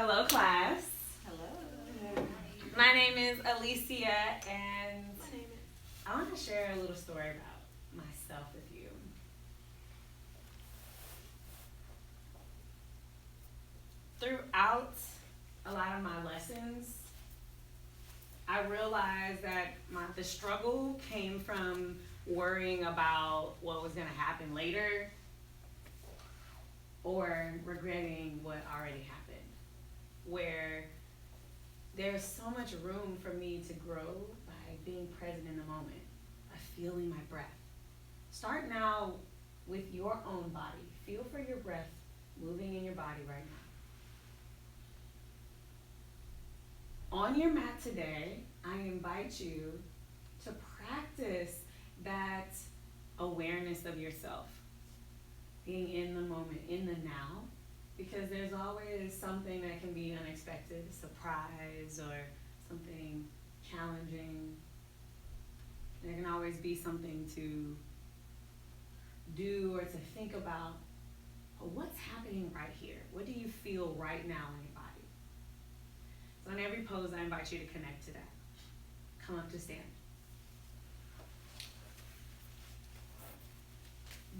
Hello, class. Hello. My name is Alicia, and I want to share a little story about myself with you. Throughout a lot of my lessons, I realized that the struggle came from worrying about what was going to happen later or regretting what already happened. Where there's so much room for me to grow by being present in the moment, by feeling my breath. Start now with your own body. Feel for your breath moving in your body right now. On your mat today, I invite you to practice that awareness of yourself, being in the moment, in the now, because there's always something that can be unexpected, a surprise or something challenging. There can always be something to do or to think about. What's happening right here? What do you feel right now in your body? So in every pose, I invite you to connect to that. Come up to stand.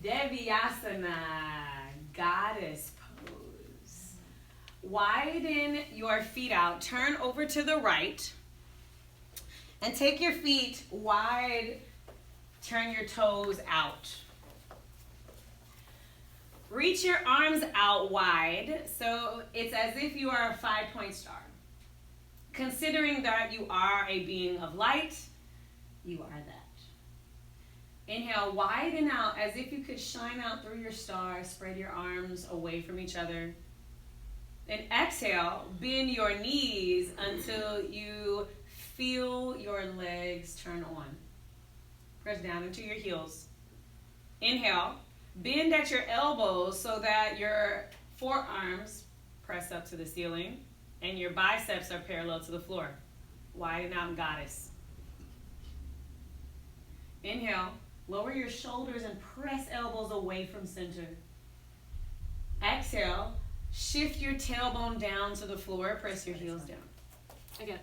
Devyasana, goddess pose. Widen your feet out. Turn over to the right. And take your feet wide. Turn your toes out. Reach your arms out wide, so it's as if you are a 5-point star. Considering that you are a being of light, you are that. Inhale, widen out as if you could shine out through your star. Spread your arms away from each other. Then exhale, bend your knees until you feel your legs turn on. Press down into your heels. Inhale, bend at your elbows so that your forearms press up to the ceiling and your biceps are parallel to the floor. Widen out, goddess. Inhale, lower your shoulders and press elbows away from center. Exhale, shift your tailbone down to the floor, press your heels down. Again.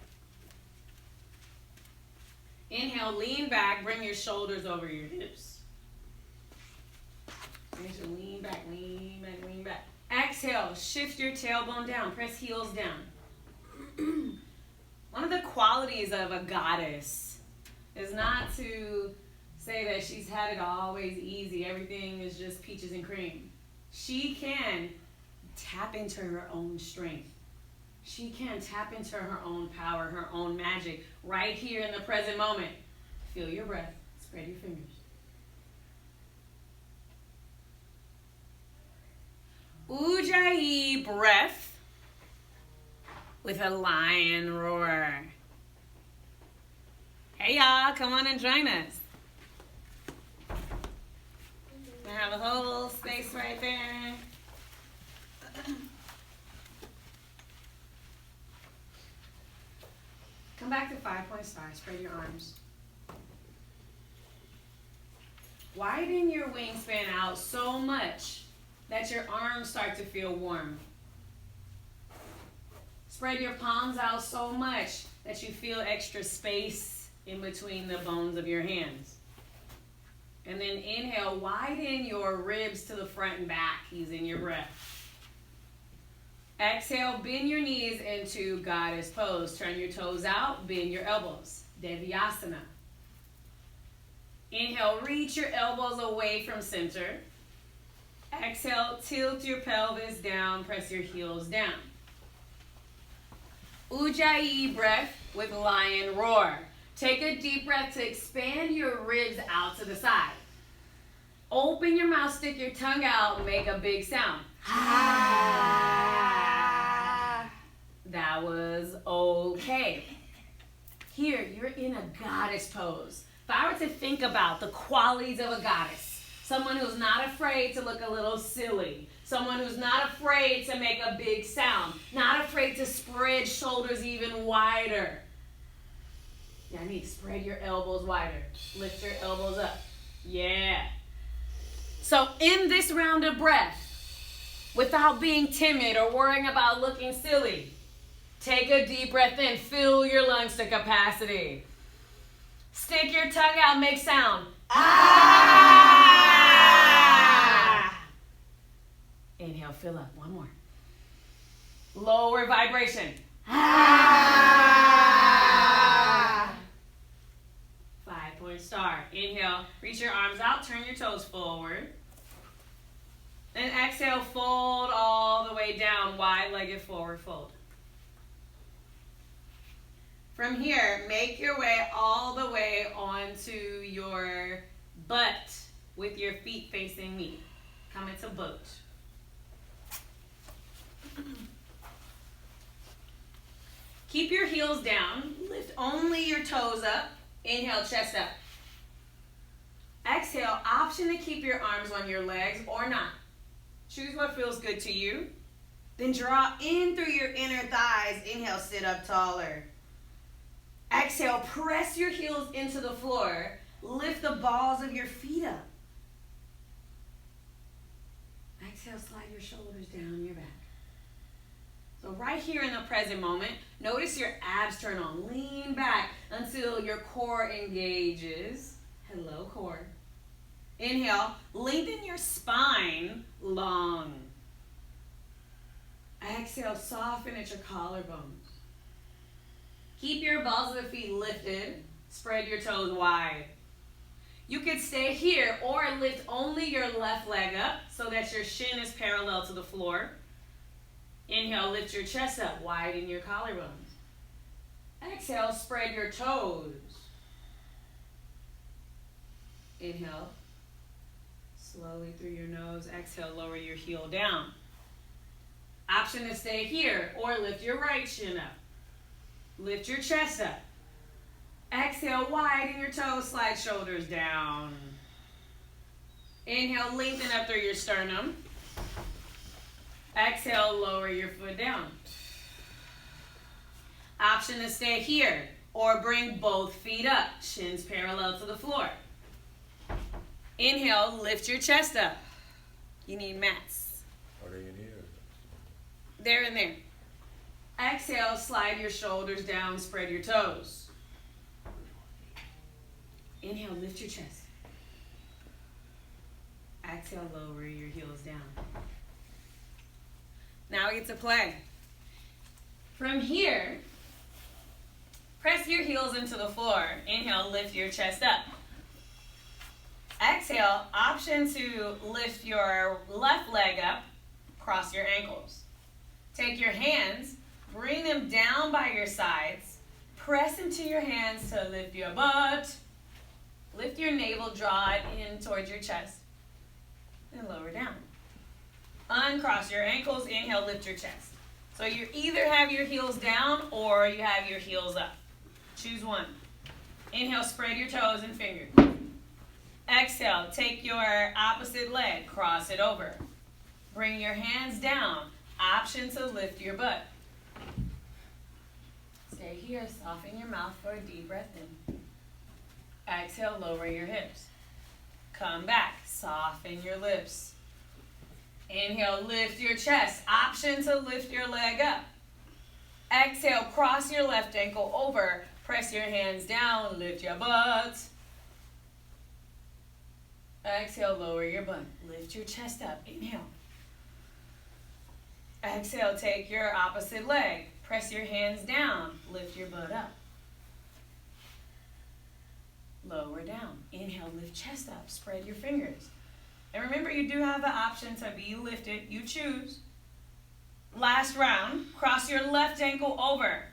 Inhale, lean back, bring your shoulders over your hips. Lean back, lean back, lean back. Exhale, shift your tailbone down, press heels down. One of the qualities of a goddess is not to say that she's had it always easy, everything is just peaches and cream. She can tap into her own strength. She can tap into her own power, her own magic, right here in the present moment. Feel your breath, spread your fingers. Ujjayi breath with a lion roar. Hey y'all, come on and join us. We have a whole space right there. Come back to 5-point star, spread your arms. Widen your wingspan out so much that your arms start to feel warm. Spread your palms out so much that you feel extra space in between the bones of your hands. And then inhale, widen your ribs to the front and back using your breath. Exhale, bend your knees into goddess pose. Turn your toes out, bend your elbows. Devyasana. Inhale, reach your elbows away from center. Exhale, tilt your pelvis down, press your heels down. Ujjayi breath with lion roar. Take a deep breath to expand your ribs out to the side. Open your mouth, stick your tongue out, and make a big sound. That was okay. Here, you're in a goddess pose. If I were to think about the qualities of a goddess, someone who's not afraid to look a little silly, someone who's not afraid to make a big sound, not afraid to spread shoulders even wider. Yeah, I need to spread your elbows wider. Lift your elbows up. Yeah. So in this round of breath, without being timid or worrying about looking silly. Take a deep breath in. Fill your lungs to capacity. Stick your tongue out. Make sound. Ah! Inhale, fill up. One more. Lower vibration. Ah! 5-point star. Inhale, reach your arms out. Turn your toes forward. And exhale, fold all the way down. Wide-legged forward fold. From here, make your way all the way onto your butt with your feet facing me. Come into boat. Keep your heels down. Lift only your toes up. Inhale, chest up. Exhale, option to keep your arms on your legs or not. Choose what feels good to you. Then draw in through your inner thighs. Inhale, sit up taller. Exhale, press your heels into the floor. Lift the balls of your feet up. Exhale, slide your shoulders down your back. So right here in the present moment, notice your abs turn on. Lean back until your core engages. Hello, core. Inhale, lengthen your spine long. Exhale, soften at your collarbones. Keep your balls of the feet lifted. Spread your toes wide. You could stay here or lift only your left leg up so that your shin is parallel to the floor. Inhale, lift your chest up, widen your collarbones. Exhale, spread your toes. Inhale, slowly through your nose. Exhale, lower your heel down. Option to stay here or lift your right shin up. Lift your chest up. Exhale, widen your toes, slide shoulders down. Inhale, lengthen up through your sternum. Exhale, lower your foot down. Option to stay here or bring both feet up, shins parallel to the floor. Inhale, lift your chest up. You need mats. Are they in here? They're in there. Exhale, slide your shoulders down, spread your toes. Inhale, lift your chest. Exhale, lower your heels down. Now we get to play. From here, press your heels into the floor. Inhale, lift your chest up. Exhale, option to lift your left leg up, cross your ankles. Take your hands, bring them down by your sides. Press into your hands to lift your butt. Lift your navel, draw it in towards your chest. And lower down. Uncross your ankles. Inhale, lift your chest. So you either have your heels down or you have your heels up. Choose one. Inhale, spread your toes and fingers. Exhale, take your opposite leg, cross it over. Bring your hands down. Option to lift your butt. Stay here, soften your mouth for a deep breath in. Exhale, lower your hips. Come back, soften your lips. Inhale, lift your chest. Option to lift your leg up. Exhale, cross your left ankle over. Press your hands down, lift your butt. Exhale, lower your butt. Lift your chest up. Inhale. Exhale, take your opposite leg. Press your hands down. Lift your butt up. Lower down. Inhale, lift chest up. Spread your fingers. And remember, you do have the option to be lifted. You choose. Last round. Cross your left ankle over.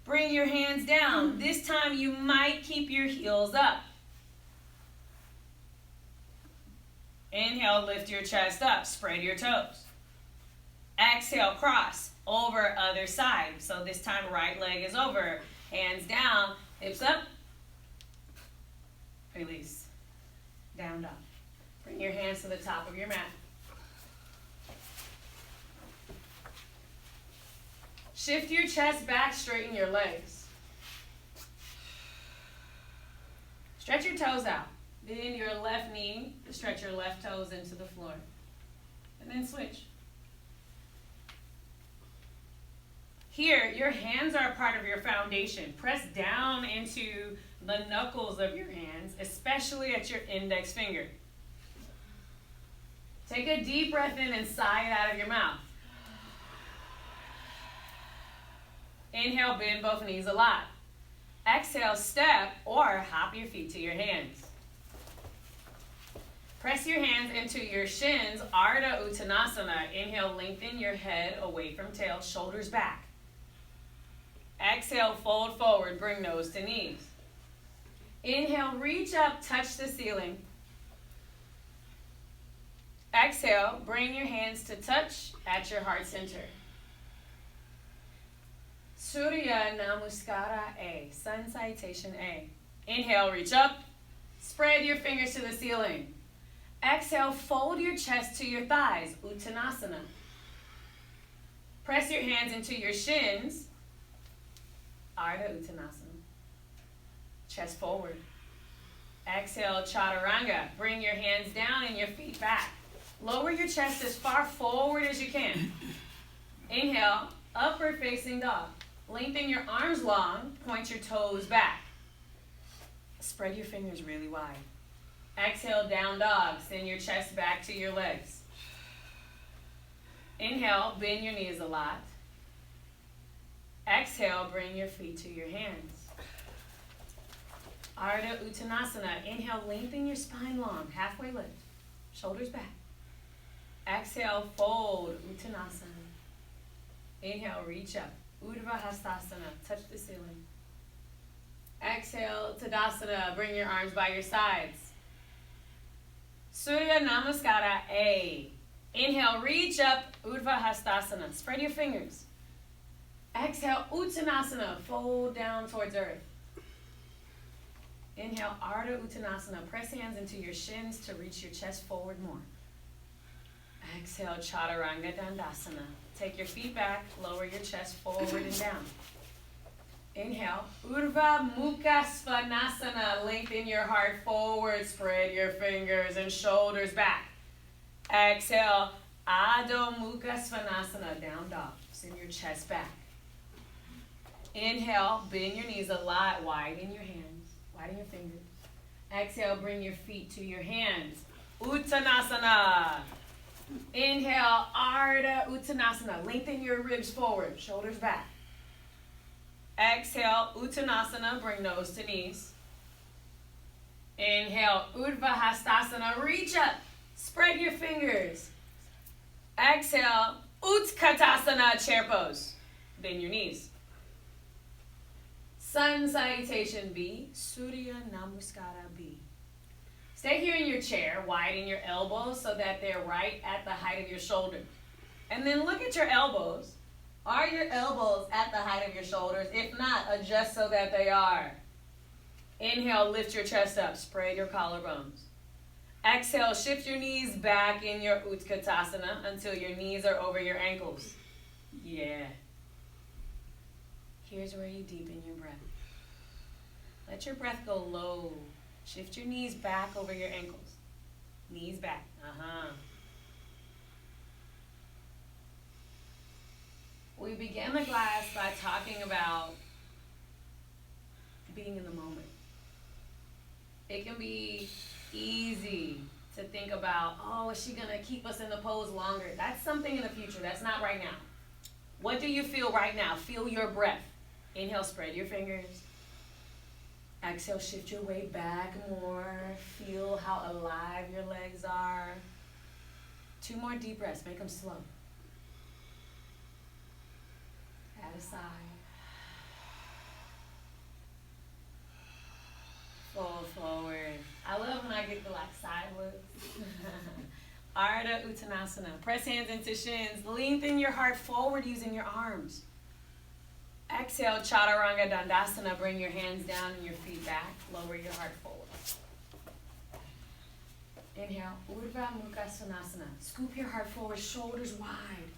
Bring your hands down. This time you might keep your heels up. Inhale, lift your chest up. Spread your toes. Exhale, cross over other side. So this time right leg is over. Hands down, hips up. Release. Down dog. Bring your hands to the top of your mat. Shift your chest back, straighten your legs. Stretch your toes out. Bend your left knee to stretch your left toes into the floor. And then switch. Here, your hands are a part of your foundation. Press down into the knuckles of your hands, especially at your index finger. Take a deep breath in and sigh it out of your mouth. Inhale, bend both knees a lot. Exhale, step or hop your feet to your hands. Press your hands into your shins, Ardha Uttanasana. Inhale, lengthen your head away from tail, shoulders back. Exhale, fold forward, bring nose to knees. Inhale, reach up, touch the ceiling. Exhale, bring your hands to touch at your heart center. Surya Namaskara A, Sun Salutation A. Inhale, reach up, spread your fingers to the ceiling. Exhale, fold your chest to your thighs, Uttanasana. Press your hands into your shins, Ardha Uttanasana. Chest forward. Exhale, Chaturanga. Bring your hands down and your feet back. Lower your chest as far forward as you can. Inhale, upward facing dog. Lengthen your arms long, point your toes back. Spread your fingers really wide. Exhale, down dog. Send your chest back to your legs. Inhale, bend your knees a lot. Exhale, bring your feet to your hands. Ardha Uttanasana. Inhale, lengthen your spine long, halfway lift. Shoulders back. Exhale, fold, Uttanasana. Inhale, reach up. Urdhva Hastasana. Touch the ceiling. Exhale, Tadasana. Bring your arms by your sides. Surya Namaskara A. Inhale, reach up, Urdhva Hastasana. Spread your fingers. Exhale, Uttanasana. Fold down towards earth. Inhale, Ardha Uttanasana. Press hands into your shins to reach your chest forward more. Exhale, Chaturanga Dandasana. Take your feet back, lower your chest forward and down. Inhale, Urdhva Mukha Svanasana. Lengthen your heart forward, spread your fingers and shoulders back. Exhale, Adho Mukha Svanasana. Down dog. Send your chest back. Inhale, bend your knees a lot, widen your hands, widen your fingers. Exhale, bring your feet to your hands. Uttanasana. Inhale, Ardha Uttanasana. Lengthen your ribs forward, shoulders back. Exhale, Uttanasana. Bring nose to knees. Inhale, Urdhva Hastasana. Reach up, spread your fingers. Exhale, Utkatasana, chair pose. Bend your knees. Sun Salutation B, Surya Namaskara B. Stay here in your chair, widen your elbows so that they're right at the height of your shoulder. And then look at your elbows. Are your elbows at the height of your shoulders? If not, adjust so that they are. Inhale, lift your chest up, spread your collarbones. Exhale, shift your knees back in your Utkatasana until your knees are over your ankles. Yeah. Here's where you deepen your breath. Let your breath go low. Shift your knees back over your ankles. Knees back. We began the class by talking about being in the moment. It can be easy to think about, oh, is she going to keep us in the pose longer? That's something in the future. That's not right now. What do you feel right now? Feel your breath. Inhale, spread your fingers. Exhale, shift your weight back more. Feel how alive your legs are. 2 more deep breaths. Make them slow. Add a sigh. Fold forward. I love when I get the side looks. Ardha Uttanasana. Press hands into shins. Lengthen your heart forward using your arms. Exhale, Chaturanga Dandasana. Bring your hands down and your feet back. Lower your heart forward. Inhale, Urdhva Mukha Svanasana. Scoop your heart forward, shoulders wide.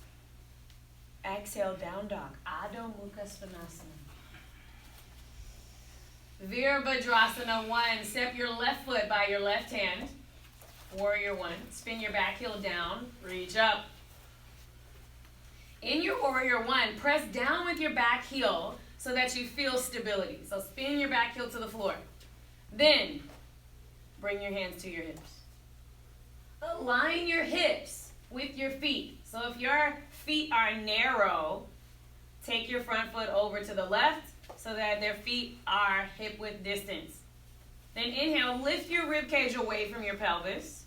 Exhale, down dog. Adho Mukha Svanasana. Virabhadrasana 1. Step your left foot by your left hand. Warrior 1. Spin your back heel down. Reach up. In your warrior one, press down with your back heel so that you feel stability. So spin your back heel to the floor. Then, bring your hands to your hips. Align your hips with your feet. So if your feet are narrow, take your front foot over to the left so that their feet are hip width distance. Then inhale, lift your rib cage away from your pelvis.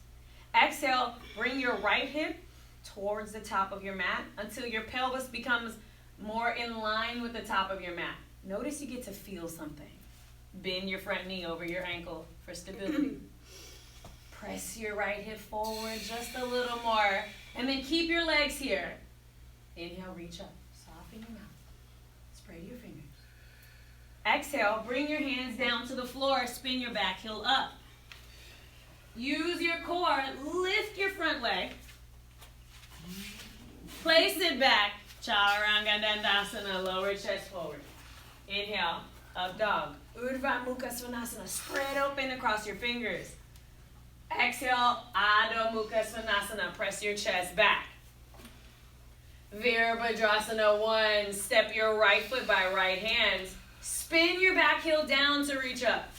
Exhale, bring your right hip towards the top of your mat until your pelvis becomes more in line with the top of your mat. Notice you get to feel something. Bend your front knee over your ankle for stability. Press your right hip forward just a little more. And then keep your legs here. Inhale, reach up. Soften your mouth. Spread your fingers. Exhale, bring your hands down to the floor. Spin your back heel up. Use your core. Lift your front leg. Place it back. Chaturanga Dandasana. Lower chest forward. Inhale, up dog. Urdhva Mukha Svanasana. Spread open across your fingers. Exhale, Adho Mukha Svanasana. Press your chest back. Virabhadrasana 1. Step your right foot by right hand. Spin your back heel down to reach up.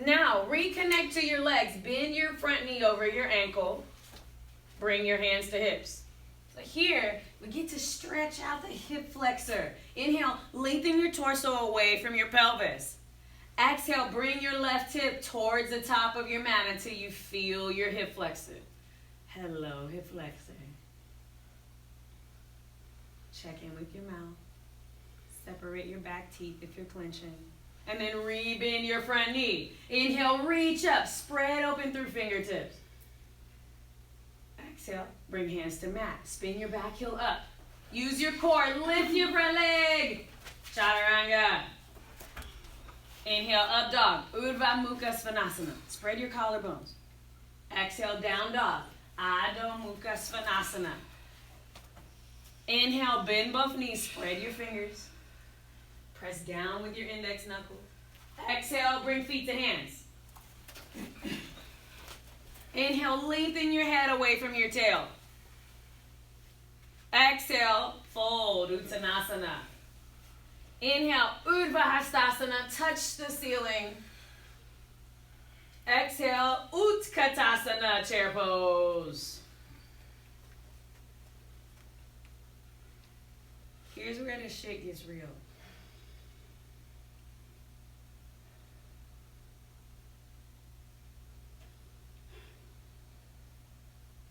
Now, reconnect to your legs. Bend your front knee over your ankle. Bring your hands to hips. So here, we get to stretch out the hip flexor. Inhale, lengthen your torso away from your pelvis. Exhale, bring your left hip towards the top of your mat until you feel your hip flexor. Hello, hip flexor. Check in with your mouth. Separate your back teeth if you're clenching. And then re-bend your front knee. Inhale, reach up. Spread open through fingertips. Exhale, bring hands to mat. Spin your back heel up. Use your core. Lift your front leg. Chaturanga. Inhale, up dog. Urdhva Mukha Svanasana. Spread your collarbones. Exhale, down dog. Adho Mukha Svanasana. Inhale, bend both knees. Spread your fingers. Press down with your index knuckle. Exhale, bring feet to hands. Inhale, lengthen your head away from your tail. Exhale, fold, Uttanasana. Inhale, Urdhva Hastasana, touch the ceiling. Exhale, Utkatasana, chair pose. Here's where the shit gets real.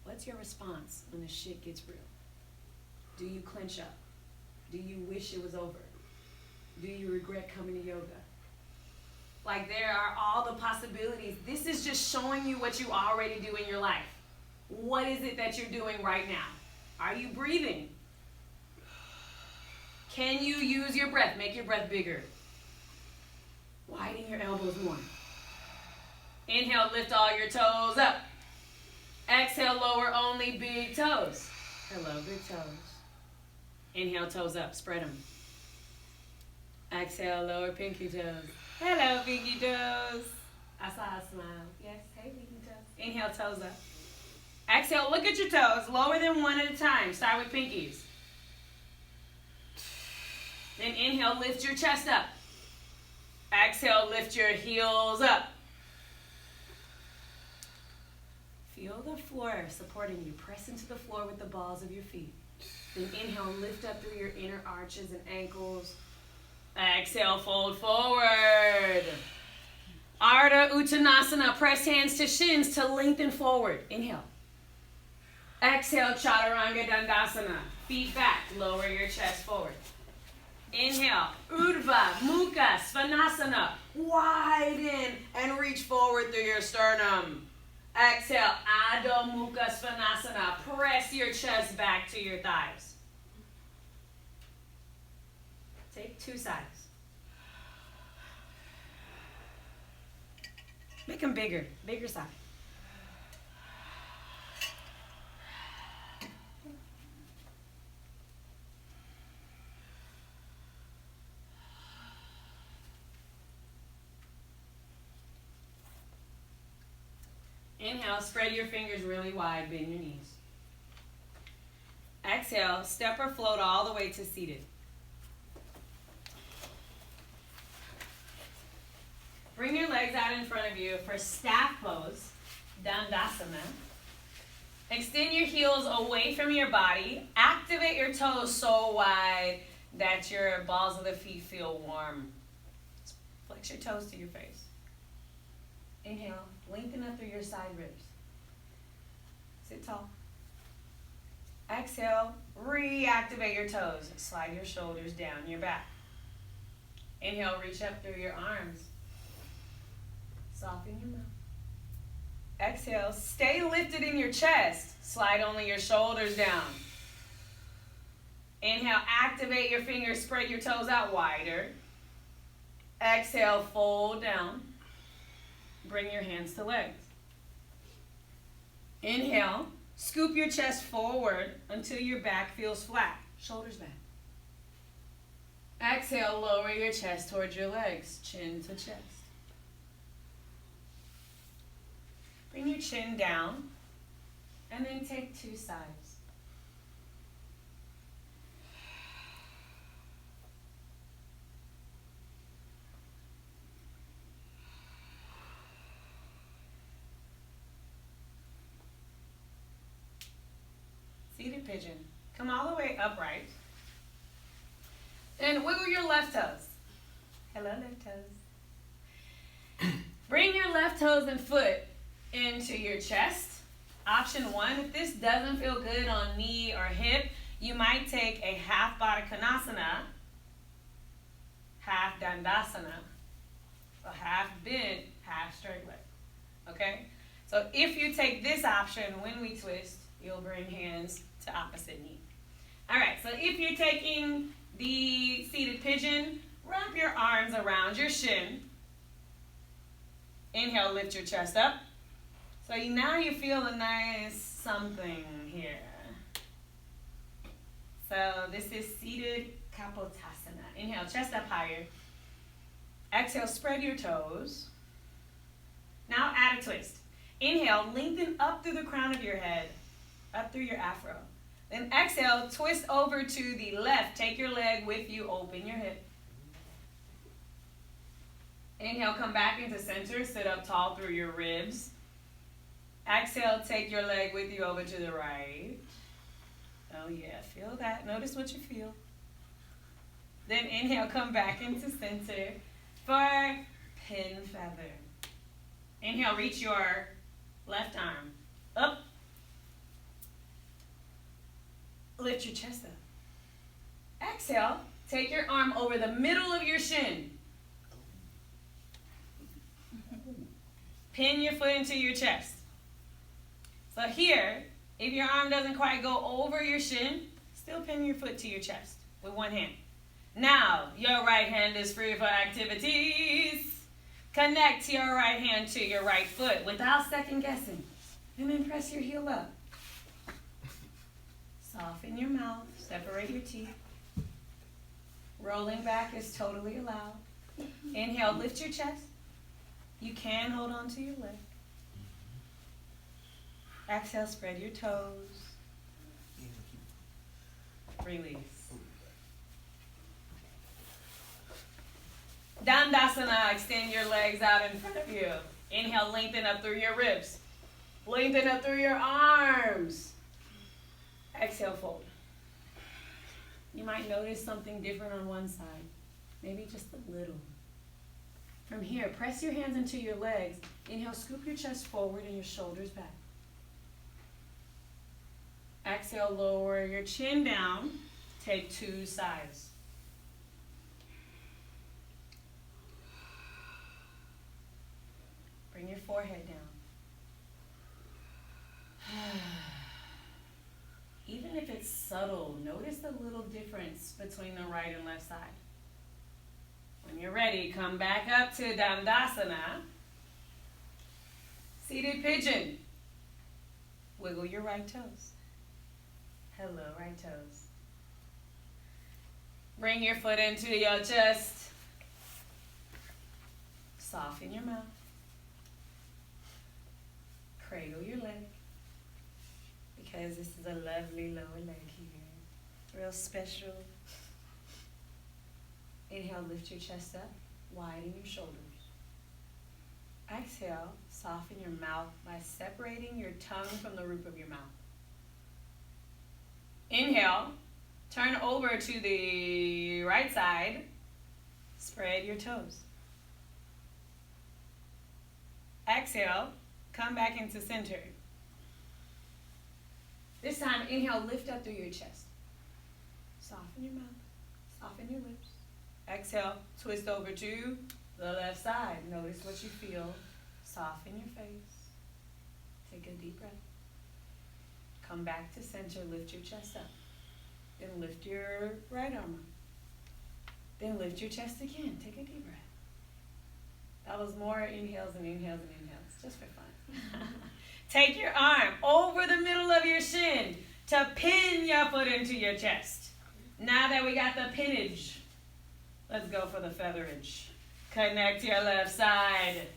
What's your response when the shit gets real? Do you clench up? Do you wish it was over? Do you regret coming to yoga? Like, there are all the possibilities. This is just showing you what you already do in your life. What is it that you're doing right now? Are you breathing? Can you use your breath? Make your breath bigger. Widen your elbows more. Inhale, lift all your toes up. Exhale, lower only big toes. Hello, big toes. Inhale, toes up. Spread them. Exhale, lower pinky toes. Hello, pinky toes. I saw a smile. Yes, hey, pinky toes. Inhale, toes up. Exhale, look at your toes. Lower them one at a time. Start with pinkies. Then inhale, lift your chest up. Exhale, lift your heels up. Feel the floor supporting you. Press into the floor with the balls of your feet. Then inhale, lift up through your inner arches and ankles. Exhale, fold forward. Ardha Uttanasana. Press hands to shins to lengthen forward. Inhale. Exhale, Chaturanga Dandasana. Feet back. Lower your chest forward. Inhale, Urdhva Mukha Svanasana. Widen and reach forward through your sternum. Exhale, Adho Mukha Svanasana. Press your chest back to your thighs. Take two sides. Make them bigger, bigger side. Inhale, spread your fingers really wide, bend your knees. Exhale, step or float all the way to seated. Bring your legs out in front of you for staff pose, Dandasana. Extend your heels away from your body. Activate your toes so wide that your balls of the feet feel warm. Flex your toes to your face. Inhale, lengthen up through your side ribs. Sit tall. Exhale, reactivate your toes. Slide your shoulders down your back. Inhale, reach up through your arms. Soften your mouth. Exhale, stay lifted in your chest. Slide only your shoulders down. Inhale, activate your fingers, spread your toes out wider. Exhale, fold down. Bring your hands to legs. Inhale, scoop your chest forward until your back feels flat. Shoulders back. Exhale, lower your chest towards your legs, chin to chest. Bring your chin down, and then take 2 sides. Seated pigeon. Come all the way upright. Then wiggle your left toes. Hello, left toes. Bring your left toes and foot into your chest. Option 1, if this doesn't feel good on knee or hip, you might take a half Baddha Konasana, half Dandasana, so half bent, half straight leg. Okay? So if you take this option, when we twist, you'll bring hands to opposite knee. All right, so if you're taking the seated pigeon, wrap your arms around your shin. Inhale, lift your chest up. So now you feel a nice something here. So this is seated Kapotasana. Inhale, chest up higher. Exhale, spread your toes. Now add a twist. Inhale, lengthen up through the crown of your head, up through your afro. Then exhale, twist over to the left. Take your leg with you, open your hip. Inhale, come back into center, sit up tall through your ribs. Exhale, take your leg with you over to the right. Oh yeah, feel that. Notice what you feel. Then inhale, come back into center for pin feather. Inhale, reach your left arm up. Lift your chest up. Exhale, take your arm over the middle of your shin. Pin your foot into your chest. So here, if your arm doesn't quite go over your shin, still pin your foot to your chest with one hand. Now, your right hand is free for activities. Connect your right hand to your right foot without second guessing. And then press your heel up. Soften your mouth, separate your teeth. Rolling back is totally allowed. Inhale, lift your chest. You can hold on to your leg. Exhale, spread your toes. Release. Dandasana, extend your legs out in front of you. Inhale, lengthen up through your ribs. Lengthen up through your arms. Exhale, fold. You might notice something different on one side. Maybe just a little. From here, press your hands into your legs. Inhale, scoop your chest forward and your shoulders back. Exhale, lower your chin down. Take 2 sides. Bring your forehead down. Even if it's subtle, notice the little difference between the right and left side. When you're ready, come back up to Dandasana. Seated pigeon. Wiggle your right toes. Hello, right toes. Bring your foot into your chest. Soften your mouth. Cradle your leg. Be because this is a lovely lower leg here. Real special. Inhale, lift your chest up, widen your shoulders. Exhale, soften your mouth by separating your tongue from the roof of your mouth. Inhale, turn over to the right side, spread your toes. Exhale, come back into center. This time, inhale, lift up through your chest. Soften your mouth, soften your lips. Exhale, twist over to the left side. Notice what you feel. Soften your face. Take a deep breath. Come back to center, lift your chest up. Then lift your right arm up. Then lift your chest again. Take a deep breath. That was more inhales and inhales and inhales, just for fun. Take your arm over the middle of your shin to pin your foot into your chest. Now that we got the pinnage, let's go for the featherage. Connect your left side.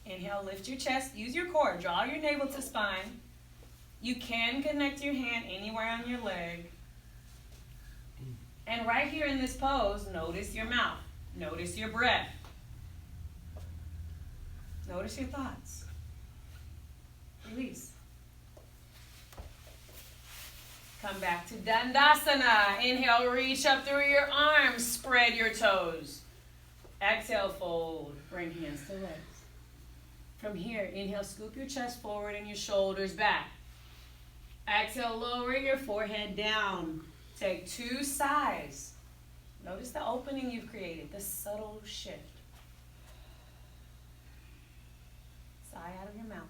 Inhale, lift your chest. Use your core. Draw your navel to spine. You can connect your hand anywhere on your leg. And right here in this pose, notice your mouth. Notice your breath. Notice your thoughts. Release. Come back to Dandasana. Inhale, reach up through your arms. Spread your toes. Exhale, fold. Bring hands to legs. From here, inhale, scoop your chest forward and your shoulders back. Exhale, lower your forehead down. Take 2 sighs. Notice the opening you've created, the subtle shift. Sigh out of your mouth.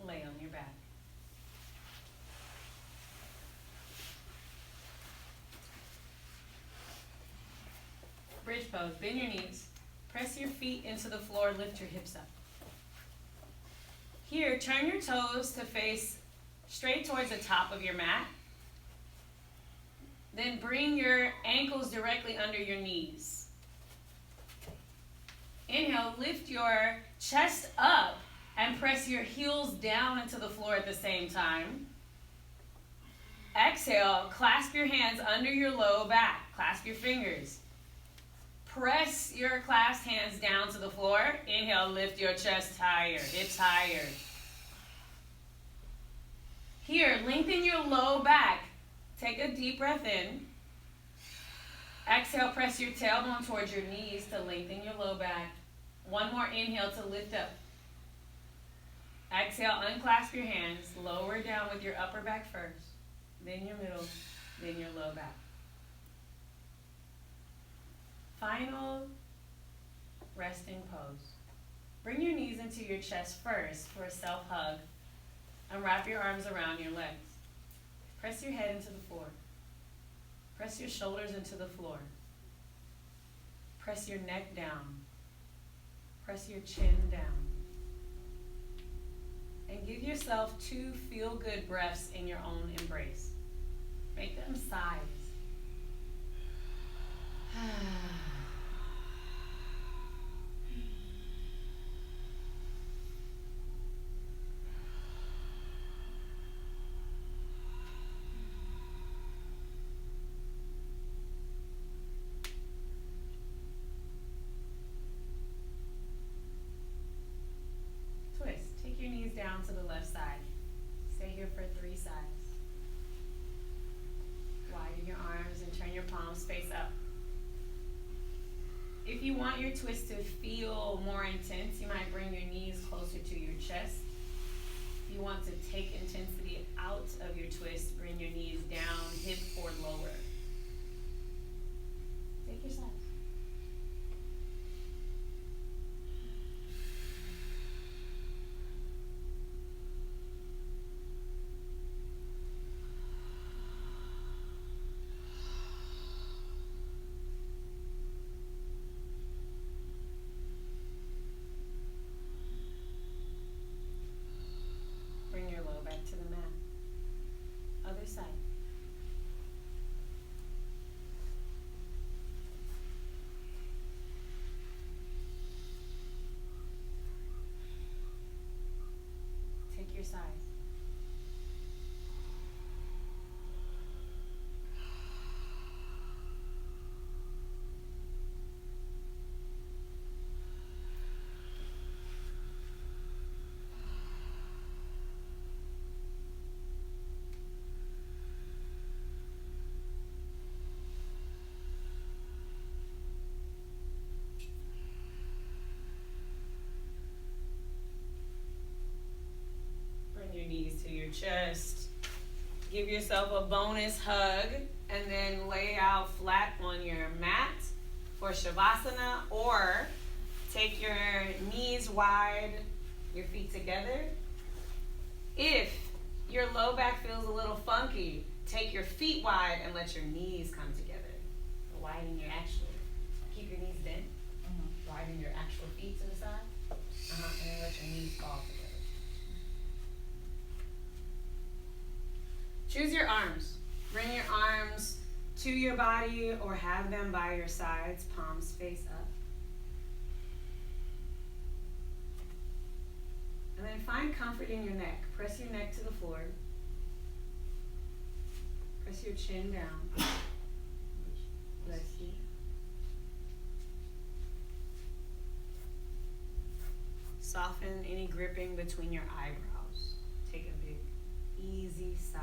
Lay on your back. Bridge pose. Bend your knees. Press your feet into the floor. Lift your hips up. Here, turn your toes to face straight towards the top of your mat. Then bring your ankles directly under your knees. Inhale, lift your chest up and press your heels down into the floor at the same time. Exhale, clasp your hands under your low back. Clasp your fingers. Press your clasped hands down to the floor. Inhale, lift your chest higher, hips higher. Here, lengthen your low back. Take a deep breath in. Exhale, press your tailbone towards your knees to lengthen your low back. One more inhale to lift up. Exhale, unclasp your hands. Lower down with your upper back first. Then your middle, then your low back. Final resting pose. Bring your knees into your chest first for a self-hug and wrap your arms around your legs. Press your head into the floor. Press your shoulders into the floor. Press your neck down. Press your chin down. And give yourself 2 feel-good breaths in your own embrace. Make them sighs. Twist. Take your knees down to the left side. Stay here for 3 sighs. Widen your arms and turn your palms face up. If you want your twist to feel more intense, you might bring your knees closer to your chest. If you want to take intensity out of your twist, bring your knees down, hip or lower. Take your size. knees to your chest. Give yourself a bonus hug and then lay out flat on your mat for Shavasana, or take your knees wide, your feet together. If your low back feels a little funky, take your feet wide and let your knees come together. Widen your actual, keep your knees bent. Widen your actual feet to the side. And then let your knees fall together. Choose your arms. Bring your arms to your body or have them by your sides, palms face up. And then find comfort in your neck. Press your neck to the floor. Press your chin down. Bless you. Soften any gripping between your eyebrows. Take a big, easy sigh.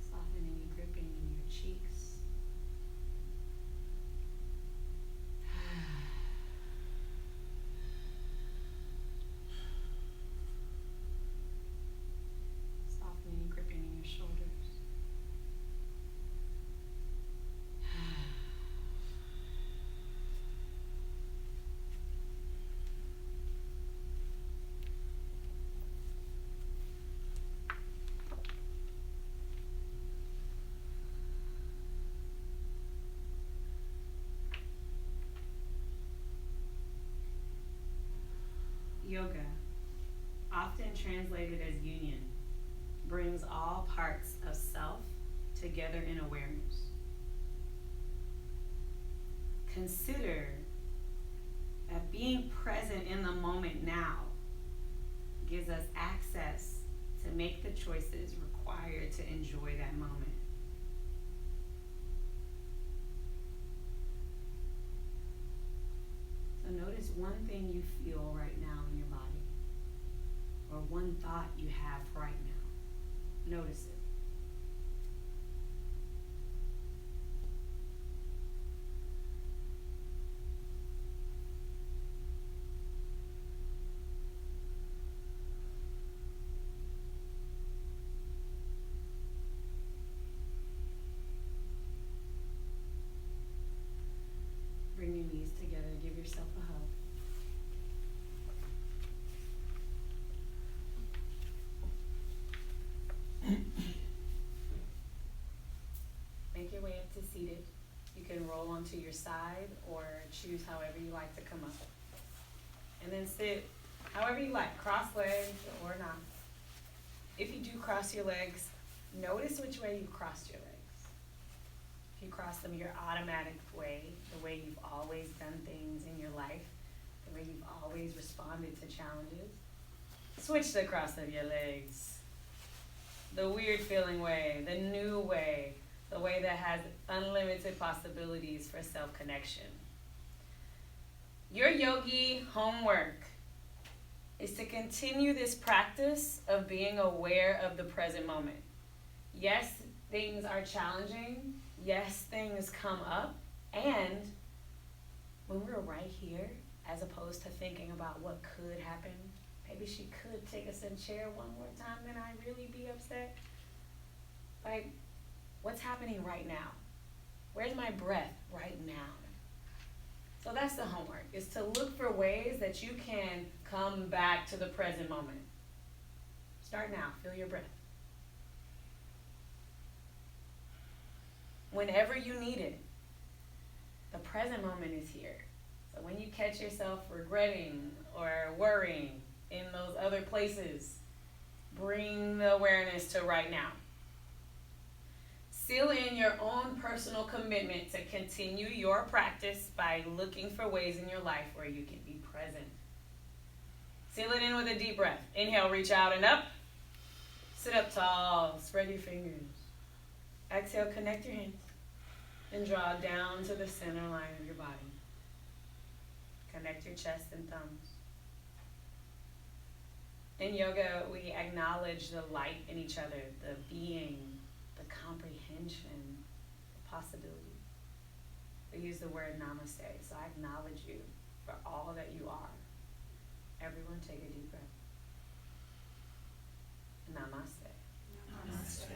Soften any gripping in your cheeks. Soften any gripping in your shoulders. Yoga, often translated as union, brings all parts of self together in awareness. Consider that being present in the moment now gives us access to make the choices required to enjoy that moment. So notice one thing you feel right now in your body, or one thought you have right now. Notice it. Bring your knees together, give yourself a hug. Make your way up to seated. You can roll onto your side or choose however you like to come up. And then sit however you like, cross legs or not. If you do cross your legs, notice which way you crossed your legs. If you cross them your automatic way, the way you've always done things in your life, the way you've always responded to challenges, switch the cross of your legs. The weird feeling way, the new way, the way that has unlimited possibilities for self-connection. Your yogi homework is to continue this practice of being aware of the present moment. Yes, things are challenging. Yes, things come up. And when we're right here, as opposed to thinking about what could happen, maybe she could take us in chair one more time, then I'd really be upset. Like, what's happening right now? Where's my breath right now? So that's the homework, is to look for ways that you can come back to the present moment. Start now, feel your breath. Whenever you need it, the present moment is here. So when you catch yourself regretting or worrying in those other places, bring the awareness to right now. Seal in your own personal commitment to continue your practice by looking for ways in your life where you can be present. Seal it in with a deep breath. Inhale, reach out and up. Sit up tall, spread your fingers. Exhale, connect your hands and draw down to the center line of your body. Connect your chest and thumbs. In yoga, we acknowledge the light in each other, the being, the comprehension, the possibility. we use the word namaste. So I acknowledge you for all that you are. Everyone take a deep breath. Namaste. Namaste.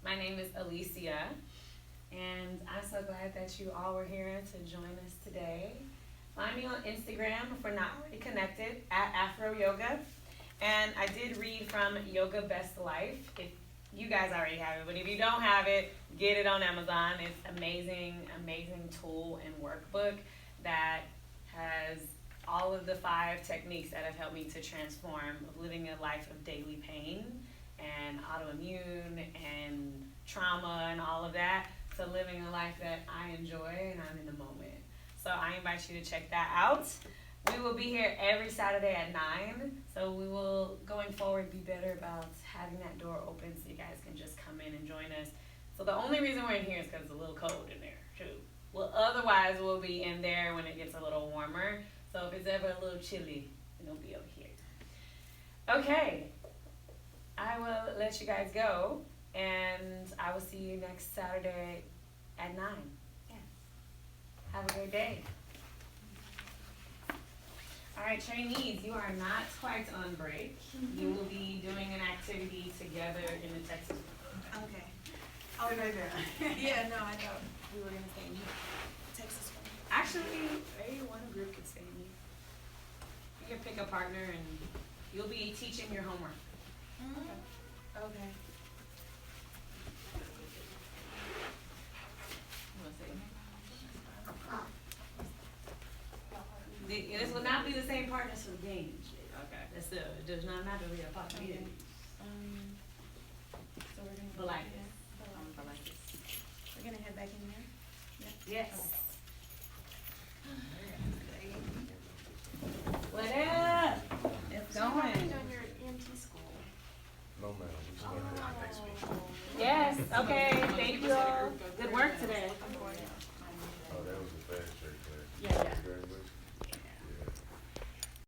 My name is Alicia, and I'm so glad that you all were here to join us today. Find me on Instagram if we're not already connected, at AfroYoga. And I did read from Yoga Best Life. If you guys already have it, but if you don't have it, get it on Amazon. It's amazing, amazing tool and workbook that has all of the 5 techniques that have helped me to transform living a life of daily pain and autoimmune and trauma and all of that to living a life that I enjoy and I'm in the moment. So I invite you to check that out. We will be here every Saturday at 9. So we will, going forward, be better about having that door open so you guys can just come in and join us. So the only reason we're in here is because it's a little cold in there, too. Well, otherwise we'll be in there when it gets a little warmer. So if it's ever a little chilly, it'll be over here. Okay. I will let you guys go, and I will see you next Saturday at 9. Yeah. Have a great day. All right, trainees, you are not quite on break. You will be doing an activity together in the Texas room. Okay. Oh, no. Yeah, no, I thought we were going to stay in here. Texas one. Actually, maybe one group could stay in here. You can pick a partner, and you'll be teaching your homework. Okay. This will not be the same partners for the games. Okay. That's still, it does not matter who your partner is. So we're going to But like this. But like this. We're going to head back in there? Yes. What up? It's going. On your EMT school. No, ma'am. We start that next week. Yes. Okay. Thank you all. Good work today. Oh, that was the